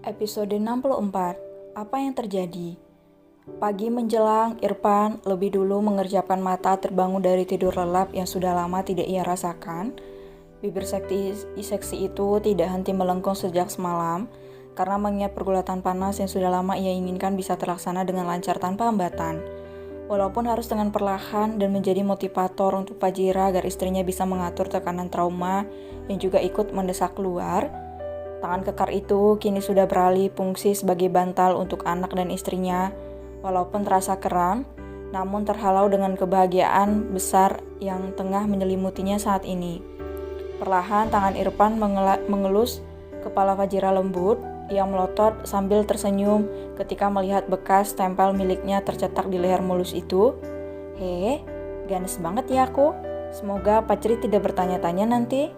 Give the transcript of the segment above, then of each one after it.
Episode 64. Apa yang terjadi? Pagi menjelang, Irfan lebih dulu mengerjapkan mata terbangun dari tidur lelap yang sudah lama tidak ia rasakan. Bibir seksi itu tidak henti melengkung sejak semalam, karena mengingat pergulatan panas yang sudah lama ia inginkan bisa terlaksana dengan lancar tanpa hambatan. Walaupun harus dengan perlahan dan menjadi motivator untuk Fajira agar istrinya bisa mengatur tekanan trauma yang juga ikut mendesak keluar. Tangan kekar itu kini sudah beralih fungsi sebagai bantal untuk anak dan istrinya. Walaupun terasa keram, namun terhalau dengan kebahagiaan besar yang tengah menyelimutinya saat ini. Perlahan tangan Irfan mengelus kepala Fajira lembut. Ia melotot sambil tersenyum ketika melihat bekas tempel miliknya tercetak di leher mulus itu. Ganas banget ya aku. Semoga Pacri tidak bertanya-tanya nanti.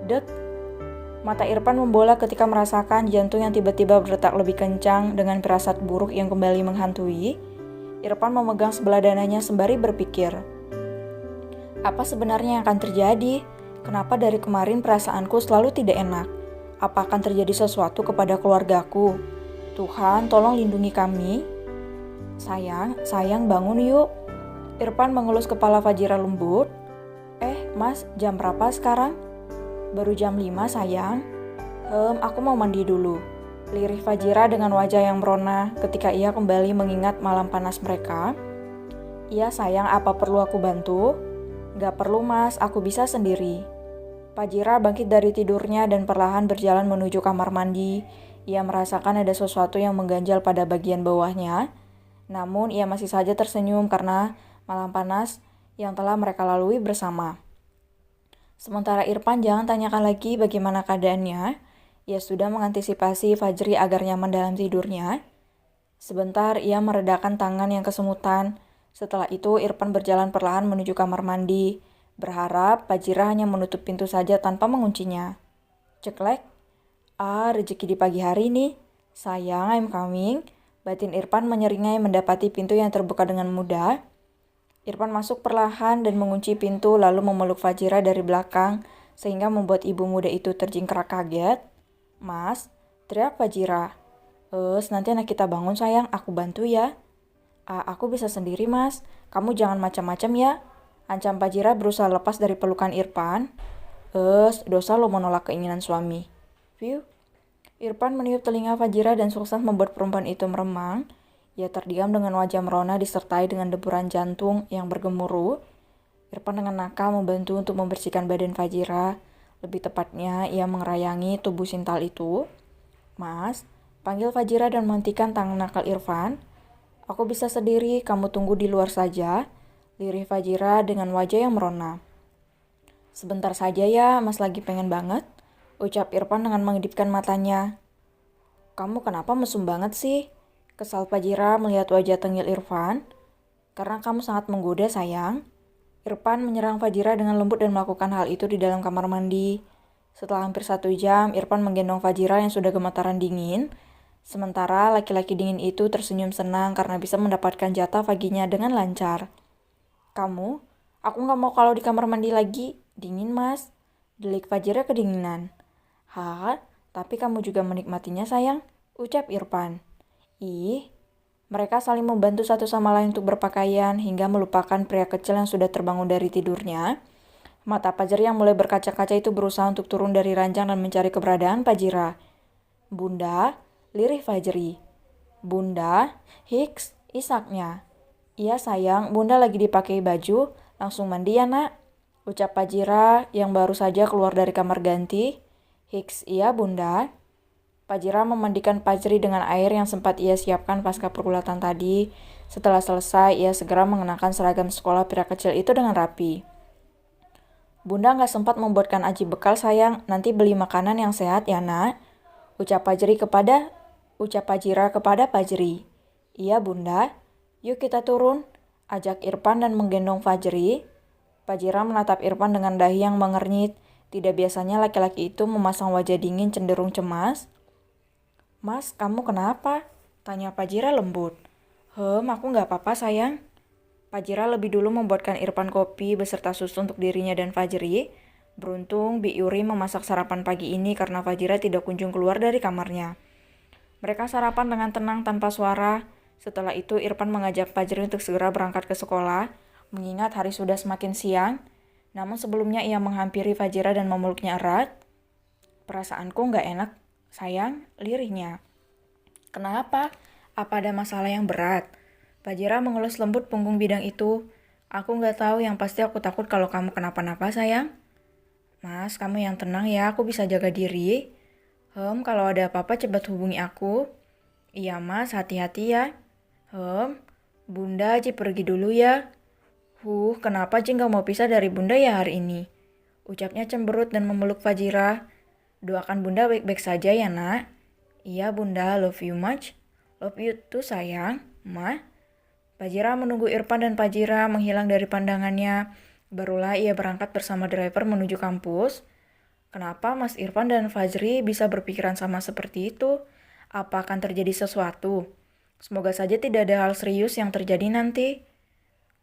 Dek. Mata Irfan membola ketika merasakan jantung yang tiba-tiba berdetak lebih kencang dengan firasat buruk yang kembali menghantui. Irfan memegang sebelah dananya sembari berpikir. Apa sebenarnya yang akan terjadi? Kenapa dari kemarin perasaanku selalu tidak enak? Apa akan terjadi sesuatu kepada keluargaku? Tuhan, tolong lindungi kami. Sayang bangun yuk. Irfan mengelus kepala Fajira lembut. Mas, jam berapa sekarang? Baru jam 5 sayang. Aku mau mandi dulu. Lirih Fajira dengan wajah yang merona ketika ia kembali mengingat malam panas mereka. Iya sayang, apa perlu aku bantu? Gak perlu mas, aku bisa sendiri. Fajira bangkit dari tidurnya dan perlahan berjalan menuju kamar mandi. Ia merasakan ada sesuatu yang mengganjal pada bagian bawahnya. Namun ia masih saja tersenyum karena malam panas yang telah mereka lalui bersama. Sementara Irfan jangan tanyakan lagi bagaimana keadaannya. Ia sudah mengantisipasi Fajri agar nyaman dalam tidurnya. Sebentar ia meredakan tangan yang kesemutan. Setelah itu Irfan berjalan perlahan menuju kamar mandi. Berharap Fajira hanya menutup pintu saja tanpa menguncinya. Ceklek. Rezeki di pagi hari nih. Sayang, I'm coming. Batin Irfan menyeringai mendapati pintu yang terbuka dengan mudah. Irfan masuk perlahan dan mengunci pintu lalu memeluk Fajira dari belakang sehingga membuat ibu muda itu terjingkrak kaget. Mas, teriak Fajira. Nanti anak kita bangun sayang, aku bantu ya. Aku bisa sendiri mas, kamu jangan macam-macam ya. Ancam Fajira berusaha lepas dari pelukan Irfan. Dosa lo menolak keinginan suami. Irfan meniup telinga Fajira dan sukses membuat perempuan itu meremang. Ia terdiam dengan wajah merona disertai dengan deburan jantung yang bergemuruh. Irfan dengan nakal membantu untuk membersihkan badan Fajira. Lebih tepatnya, ia mengerayangi tubuh sintal itu. Mas, panggil Fajira dan menghentikan tangan nakal Irfan. Aku bisa sendiri, kamu tunggu di luar saja. Lirih Fajira dengan wajah yang merona. Sebentar saja ya, mas lagi pengen banget. Ucap Irfan dengan mengedipkan matanya. Kamu kenapa mesum banget sih? Kesal Fajira melihat wajah tengil Irfan. Karena kamu sangat menggoda sayang. Irfan menyerang Fajira dengan lembut dan melakukan hal itu di dalam kamar mandi. Setelah hampir 1 jam, Irfan menggendong Fajira yang sudah gemetaran dingin. Sementara laki-laki dingin itu tersenyum senang karena bisa mendapatkan jatah paginya dengan lancar. Kamu? Aku gak mau kalau di kamar mandi lagi. Dingin mas. Delik Fajira kedinginan. Tapi kamu juga menikmatinya sayang. Ucap Irfan. Mereka saling membantu satu sama lain untuk berpakaian hingga melupakan pria kecil yang sudah terbangun dari tidurnya. Mata Fajri yang mulai berkaca-kaca itu berusaha untuk turun dari ranjang dan mencari keberadaan Fajira. Bunda, lirih Fajri. Bunda, hiks, isaknya. Iya sayang, bunda lagi dipakai baju, langsung mandi ya nak. Ucap Fajira yang baru saja keluar dari kamar ganti. Hiks, iya bunda. Fajira memandikan Fajri dengan air yang sempat ia siapkan pasca pergulatan tadi. Setelah selesai, ia segera mengenakan seragam sekolah pria kecil itu dengan rapi. Bunda gak sempat membuatkan aji bekal sayang, nanti beli makanan yang sehat ya nak. Ucap Fajira kepada Fajri. Iya bunda, yuk kita turun. Ajak Irfan dan menggendong Fajri. Fajira menatap Irfan dengan dahi yang mengernyit. Tidak biasanya laki-laki itu memasang wajah dingin cenderung cemas. Mas, kamu kenapa? Tanya Fajira lembut. Aku gak apa-apa sayang. Fajira lebih dulu membuatkan Irfan kopi beserta susu untuk dirinya dan Fajri. Beruntung Bi Yuri memasak sarapan pagi ini karena Fajira tidak kunjung keluar dari kamarnya. Mereka sarapan dengan tenang tanpa suara. Setelah itu Irfan mengajak Fajri untuk segera berangkat ke sekolah, mengingat hari sudah semakin siang. Namun sebelumnya ia menghampiri Fajira dan memeluknya erat. Perasaanku nggak enak, sayang, lirihnya. Kenapa? Apa ada masalah yang berat? Fajira mengelus lembut punggung bidang itu. Aku nggak tahu, yang pasti aku takut kalau kamu kenapa-napa, sayang. Mas, kamu yang tenang ya, aku bisa jaga diri. Kalau ada apa-apa cepat hubungi aku. Iya mas, hati-hati ya. Bunda Ci pergi dulu ya. Kenapa Ci nggak mau pisah dari bunda ya hari ini? Ucapnya cemberut dan memeluk Fajira. Doakan bunda baik-baik saja ya nak. Iya bunda, love you much. Love you too sayang, ma. Fajira menunggu Irfan dan Fajira menghilang dari pandangannya. Barulah ia berangkat bersama driver menuju kampus. Kenapa Mas Irfan dan Fajri bisa berpikiran sama seperti itu? Apa akan terjadi sesuatu? Semoga saja tidak ada hal serius yang terjadi nanti.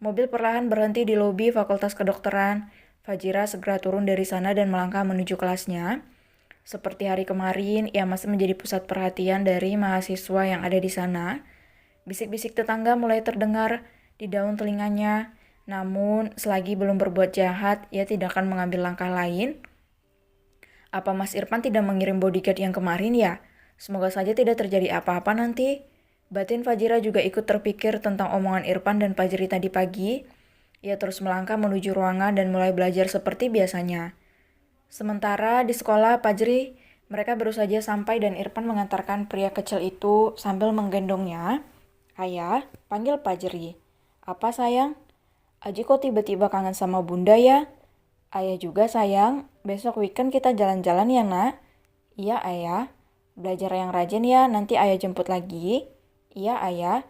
Mobil perlahan berhenti di lobi Fakultas Kedokteran. Fajira segera turun dari sana dan melangkah menuju kelasnya. Seperti hari kemarin, ia masih menjadi pusat perhatian dari mahasiswa yang ada di sana. Bisik-bisik tetangga mulai terdengar di daun telinganya. Namun, selagi belum berbuat jahat, ia tidak akan mengambil langkah lain. Apa Mas Irfan tidak mengirim bodyguard yang kemarin ya? Semoga saja tidak terjadi apa-apa nanti. Batin Fajira juga ikut terpikir tentang omongan Irfan dan Fajri tadi pagi. Ia terus melangkah menuju ruangan dan mulai belajar seperti biasanya. Sementara di sekolah Fajri, mereka baru saja sampai dan Irfan mengantarkan pria kecil itu sambil menggendongnya. Ayah, panggil Fajri. Apa sayang? Aji kok tiba-tiba kangen sama bunda ya? Ayah juga sayang, besok weekend kita jalan-jalan ya nak? Iya ayah, belajar yang rajin ya, nanti ayah jemput lagi. Iya ayah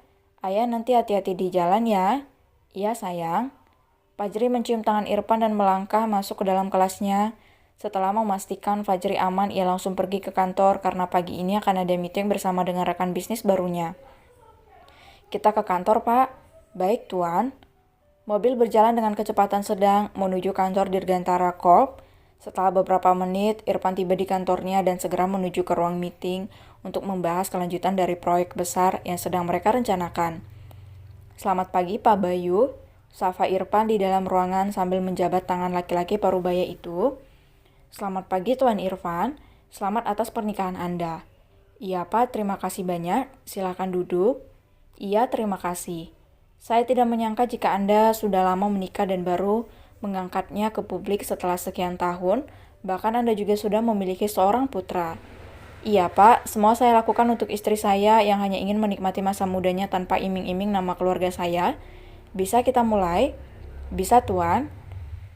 nanti hati-hati di jalan ya. Iya sayang. Fajri mencium tangan Irfan dan melangkah masuk ke dalam kelasnya. Setelah memastikan Fajri aman, ia langsung pergi ke kantor karena pagi ini akan ada meeting bersama dengan rekan bisnis barunya. Kita ke kantor pak. Baik tuan. Mobil berjalan dengan kecepatan sedang menuju kantor Dirgantara Corp. Setelah beberapa menit, Irfan tiba di kantornya dan segera menuju ke ruang meeting untuk membahas kelanjutan dari proyek besar yang sedang mereka rencanakan. Selamat pagi Pak Bayu, sapa Irfan di dalam ruangan sambil menjabat tangan laki-laki parubaya itu. Selamat pagi Tuan Irfan, selamat atas pernikahan Anda. Iya Pak, terima kasih banyak, silakan duduk. Iya, terima kasih. Saya tidak menyangka jika Anda sudah lama menikah dan baru mengangkatnya ke publik setelah sekian tahun, bahkan Anda juga sudah memiliki seorang putra. Iya Pak, semua saya lakukan untuk istri saya yang hanya ingin menikmati masa mudanya tanpa iming-iming nama keluarga saya. Bisa kita mulai? Bisa Tuan.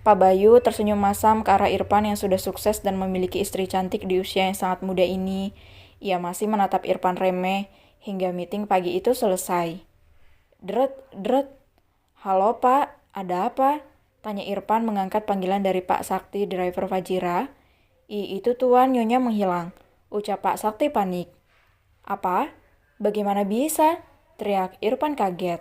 Pak Bayu tersenyum masam ke arah Irfan yang sudah sukses dan memiliki istri cantik di usia yang sangat muda ini. Ia masih menatap Irfan remeh hingga meeting pagi itu selesai. Dret. Halo Pak, ada apa? Tanya Irfan mengangkat panggilan dari Pak Sakti, driver Fajira. Itu Tuan, Nyonya menghilang. Ucap Pak Sakti panik. Apa? Bagaimana bisa? Teriak Irfan kaget.